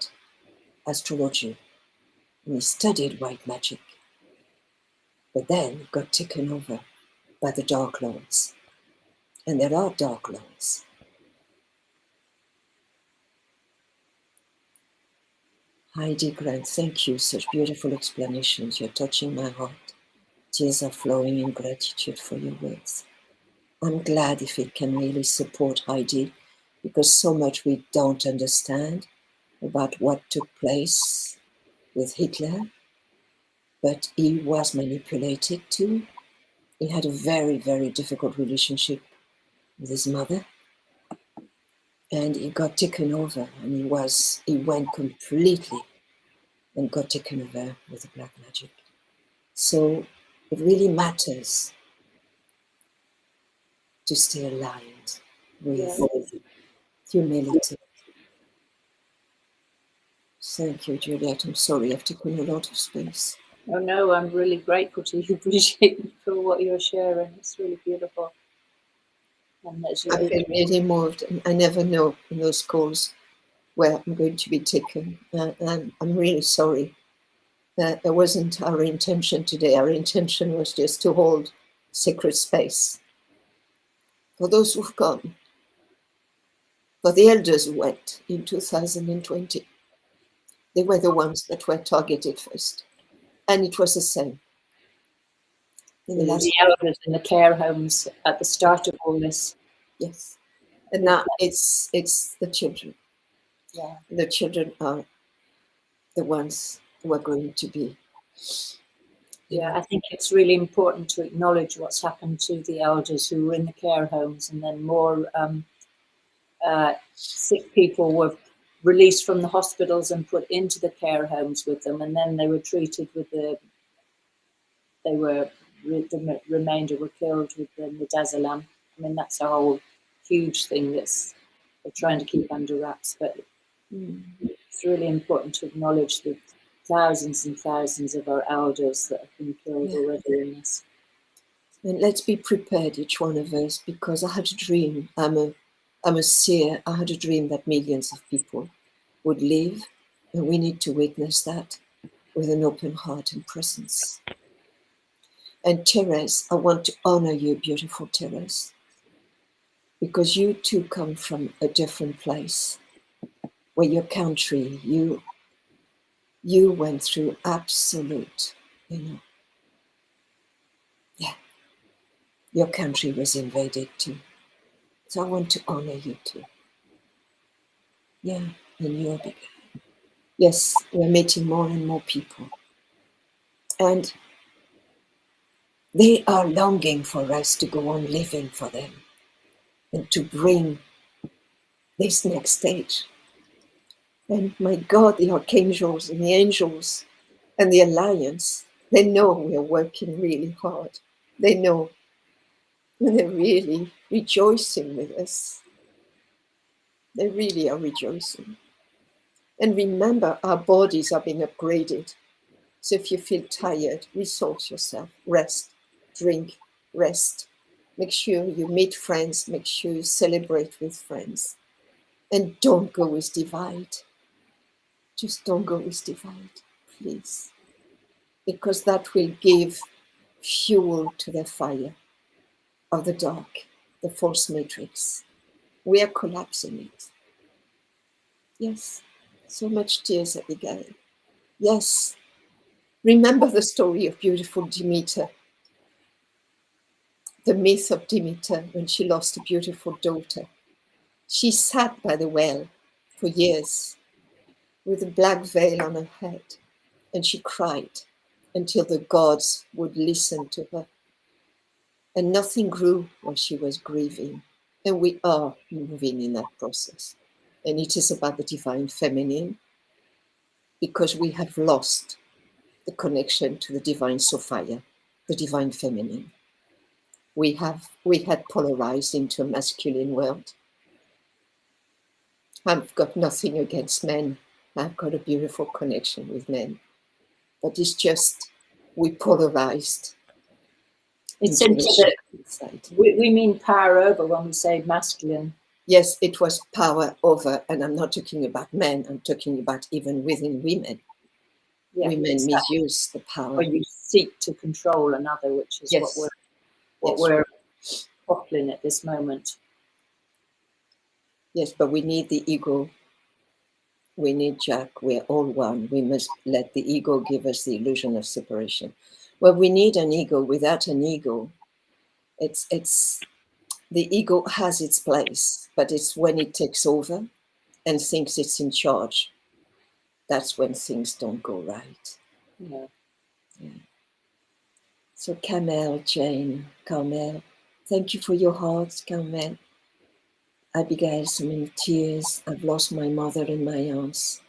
astrology and he studied white magic. But then he got taken over by the Dark Lords. And there are Dark Lords. Heidi Grant, thank you. Such beautiful explanations. You're touching my heart. Tears are flowing in gratitude for your words. I'm glad if it can really support Heidi, because so much we don't understand about what took place with Hitler, but he was manipulated too. He had a very, very difficult relationship with his mother, and he got taken over, and he went completely and got taken over with the black magic. So it really matters to stay aligned with humility. Thank you, Juliet. I'm sorry I've taken a lot of space. Oh no, I'm really grateful to you, Brigitte, for what you're sharing. It's really beautiful. And I feel really moved, and I never know in those calls where I'm going to be taken. And I'm really sorry. That wasn't our intention today. Our intention was just to hold sacred space for those who've gone, for the elders who went in 2020. They were the ones that were targeted first. And it was the same. In the last elders in the care homes at the start of all this. Yes. And now it's the children. Yeah. The children are the ones who are going to be. Yeah, I think it's really important to acknowledge what's happened to the elders who were in the care homes, and then more sick people were released from the hospitals and put into the care homes with them, and then they were treated with the remainder were killed with the midazolam. I mean, that's a whole huge thing that's they're trying to keep under wraps, but it's really important to acknowledge the thousands and thousands of our elders that have been killed already in this. And let's be prepared, each one of us, because I had a dream. I'm a seer. I had a dream that millions of people would live, and we need to witness that with an open heart and presence. And Therese, I want to honor you, beautiful Therese, because you too come from a different place, where your country, you went through absolute, your country was invaded too. So I want to honor you too. Yeah, and you, Abigail. Yes, we're meeting more and more people. And they are longing for us to go on living for them and to bring this next stage. And my God, the archangels and the angels and the alliance, they know we are working really hard. They know. And they're really rejoicing with us. They really are rejoicing. And remember, our bodies are being upgraded. So if you feel tired, resource yourself, rest, drink, rest. Make sure you meet friends, make sure you celebrate with friends. And don't go with divide. Just don't go with divide, please. Because that will give fuel to the fire of the dark, the false matrix. We are collapsing it. Yes, so much tears, Abigail. Yes, remember the story of beautiful Demeter, the myth of Demeter when she lost a beautiful daughter. She sat by the well for years with a black veil on her head, and she cried until the gods would listen to her. And nothing grew while she was grieving. And we are moving in that process. And it is about the divine feminine, because we have lost the connection to the divine Sophia, the divine feminine. We had polarized into a masculine world. I've got nothing against men. I've got a beautiful connection with men. But it's just, we polarized. It's into that we mean power over when we say masculine. Yes, it was power over, and I'm not talking about men, I'm talking about even within women. Yeah, women misuse the power. Or you seek to control another, which is what we're bottling at this moment. Yes, but we need the ego. We need Jack. We're all one. We must let the ego give us the illusion of separation. Well, we need an ego. Without an ego, it's the ego has its place, but it's when it takes over and thinks it's in charge. That's when things don't go right. Yeah. So Carmel, Jane, Carmel, thank you for your heart, Carmel. Abigail, so many tears. I've lost my mother and my aunts.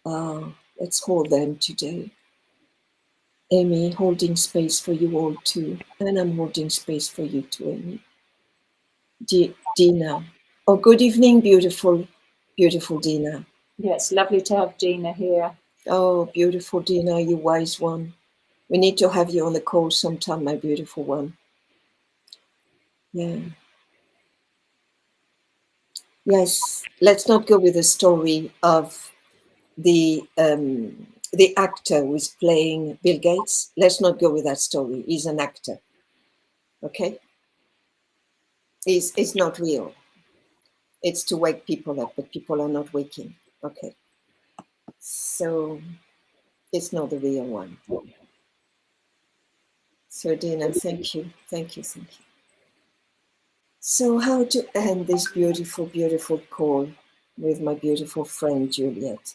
Let's hold them today. Amy, holding space for you all too. And I'm holding space for you too, Amy. Dina. Oh, good evening, beautiful, beautiful Dina. Yeah, it's lovely to have Dina here. Oh, beautiful Dina, you wise one. We need to have you on the call sometime, my beautiful one. Yeah. Yes, let's not go with the story of the actor who is playing Bill Gates. Let's not go with that story. He's an actor. Okay? It's not real. It's to wake people up, but people are not waking. Okay. So it's not the real one. So Dina, thank you. Thank you. Thank you. So how to end this beautiful, beautiful call with my beautiful friend Juliet,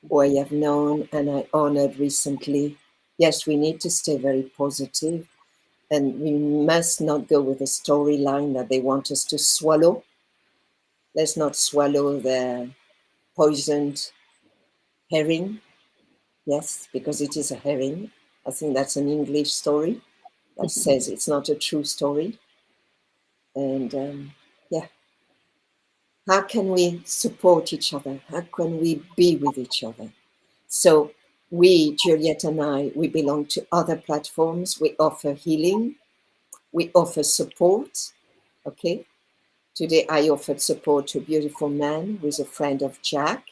who I have known and I honored recently. Yes, we need to stay very positive, and we must not go with a storyline that they want us to swallow. Let's not swallow the poisoned herring. Yes, because it is a herring. I think that's an English story that says it's not a true story. And yeah, how can we support each other? How can we be with each other? So we, Juliet and I, we belong to other platforms. We offer healing. We offer support. Okay. Today I offered support to a beautiful man who is a friend of Jack.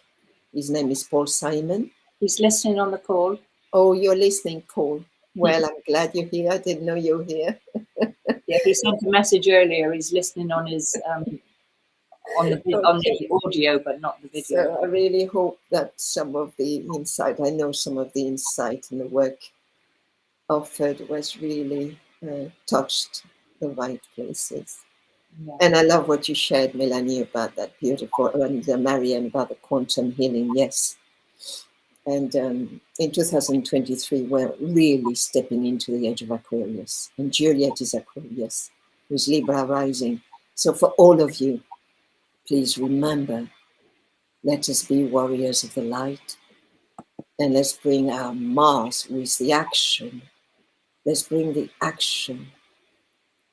His name is Paul Simon. He's listening on the call. Oh, you're listening, Paul. Well, I'm glad you're here. I didn't know you were here. Yeah, he sent a message earlier. He's listening on his on the audio, but not the video. So I really hope that some of the insight, I know some of the insight and the work offered was really touched the right places. Yeah. And I love what you shared, Melanie, about that beautiful, and Marianne, about the quantum healing. Yes. And in 2023, we're really stepping into the age of Aquarius. And Juliet is Aquarius, who's Libra rising. So for all of you, please remember, let us be warriors of the light. And let's bring our Mars with the action. Let's bring the action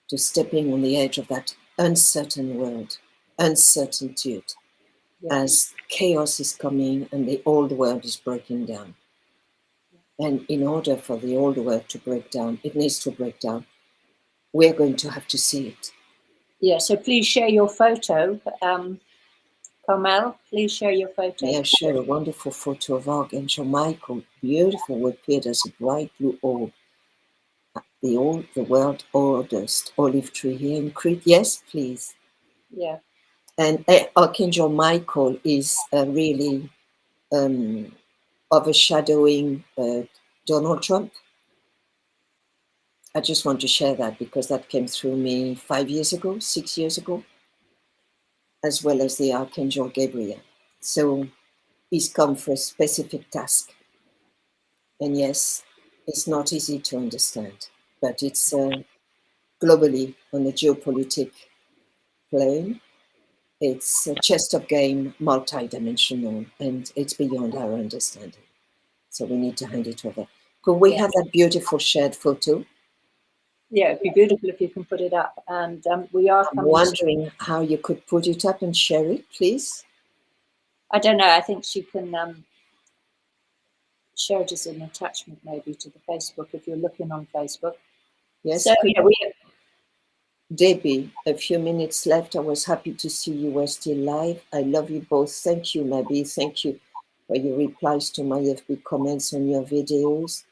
to stepping on the edge of that uncertain world, uncertainty, as chaos is coming and the old world is breaking down. And in order for the old world to break down, it needs to break down. We're going to have to see it. Yeah, so please share your photo. Carmel, please share your photo. May I share a wonderful photo of Archangel Michael, beautiful, who appeared as a bright blue orb. The world oldest olive tree here in Crete. Yes, please. Yeah. And Archangel Michael is really overshadowing Donald Trump. I just want to share that because that came through me 5 years ago, 6 years ago, as well as the Archangel Gabriel. So he's come for a specific task. And yes, it's not easy to understand, but it's globally on the geopolitic plane. It's a chest of game, multi-dimensional, and it's beyond our understanding. So we need to hand it over. Could we have that beautiful shared photo? Yeah, it'd be beautiful if you can put it up. And we are I'm wondering how you could put it up and share it, please. I don't know. I think she can share it as an attachment maybe to the Facebook if you're looking on Facebook. Yes. So, yeah, Debbie, a few minutes left. I was happy to see you were still live. I love you both. Thank you, Mabi. Thank you for your replies to my FB comments on your videos.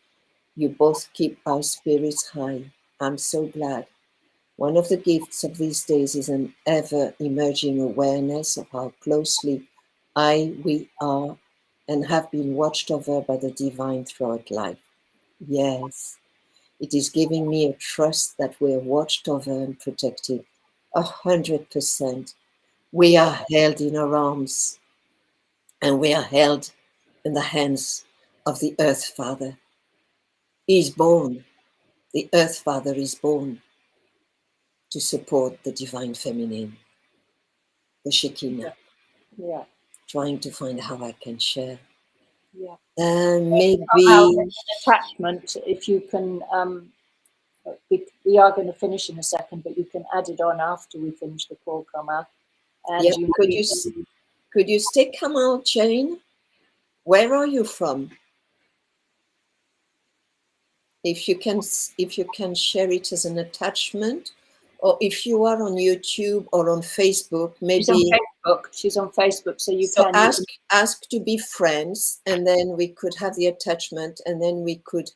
You both keep our spirits high. I'm so glad. One of the gifts of these days is an ever-emerging awareness of how closely we are and have been watched over by the divine throughout life. Yes. It is giving me a trust that we're watched over and protected 100%. We are held in our arms and we are held in the hands of the Earth Father. He is born, the Earth Father is born to support the Divine Feminine, the Shekinah. Yeah. Trying to find how I can share. Yeah. Maybe an attachment, if you can. We are going to finish in a second, but you can add it on after we finish the call, Carmel. And yeah, Could you stay calm out, Jane? Where are you from? If you can share it as an attachment, or if you are on YouTube or on Facebook, maybe. She's on Facebook. She's on Facebook, so you so can ask to be friends, and then we could have the attachment, and then we could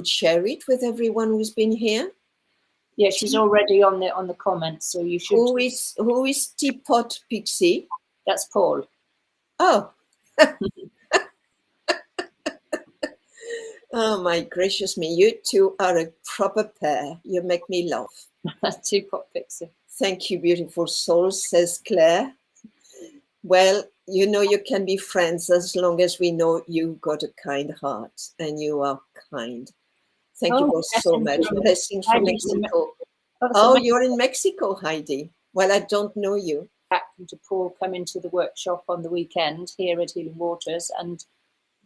share it with everyone who's been here. Yeah, she's already on the comments, so you should. Who is Teapot Pixie? That's Paul. Oh. Oh my gracious me, you two are a proper pair. You make me laugh. Teapot Pixie. Thank you, beautiful souls, says Claire. Well, you know, you can be friends as long as we know you got a kind heart and you are kind. Thank you both so much. Blessings from Mexico. Oh, you're in Mexico, Heidi. Well, I don't know you. Happened to Paul come into the workshop on the weekend here at Healing Waters, and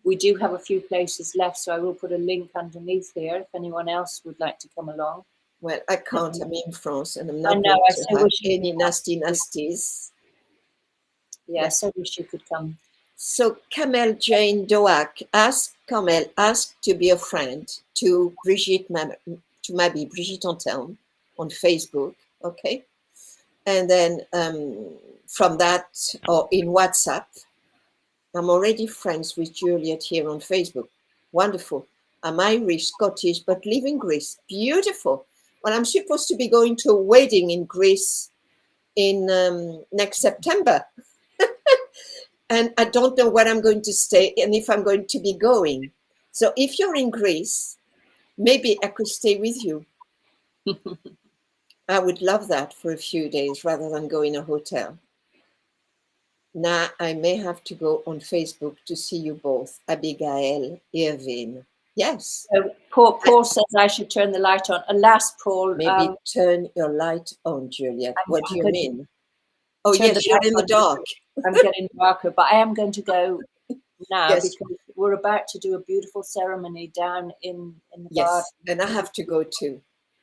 we do have a few places left, so I will put a link underneath here if anyone else would like to come along. Well, I can't. I'm in France, and I'm not going to have any nasty nasties. Yes, I wish you could come. So Kamel Jane Doak asked to be a friend to Brigitte Antelme on Facebook, okay? And then from that, or in WhatsApp, I'm already friends with Juliet here on Facebook. Wonderful. I'm Irish, Scottish, but live in Greece. Beautiful. Well, I'm supposed to be going to a wedding in Greece in next September. And I don't know where I'm going to stay and if I'm going to be going. So if you're in Greece, maybe I could stay with you. I would love that for a few days rather than go in a hotel. Now I may have to go on Facebook to see you both. Abigail, Irvine. Yes. Paul says I should turn the light on. Alas, Paul. Maybe turn your light on, Juliet. What do you mean? Oh, yes, you're in the dark. I'm getting darker, but I am going to go now because we're about to do a beautiful ceremony down in the garden. And I have to go too.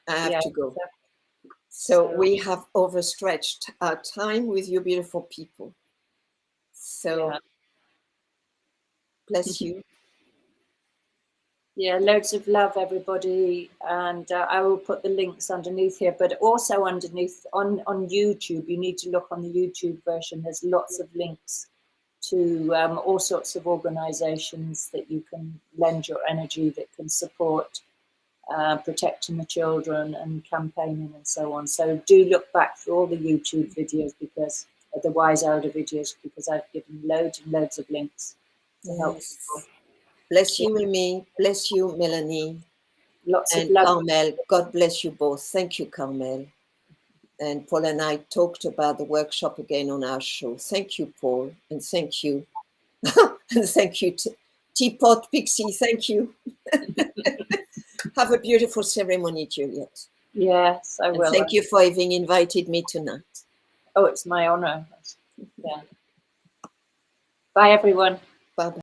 I have to go. So we have overstretched our time with you beautiful people. So bless you. Yeah, loads of love, everybody. And I will put the links underneath here, but also underneath on YouTube, you need to look on the YouTube version. There's lots of links to all sorts of organizations that you can lend your energy that can support protecting the children and campaigning and so on. So do look back through all the YouTube videos, because the Wise Elder videos, because I've given loads and loads of links to help people. Bless you, Amy. Bless you, Melanie. Lots of love. Carmel. God bless you both. Thank you, Carmel. And Paul and I talked about the workshop again on our show. Thank you, Paul. And thank you. And thank you, Teapot Pixie. Thank you. Have a beautiful ceremony, Juliet. Yes, I will. And thank you for having invited me tonight. Oh, it's my honor. Yeah. Bye, everyone.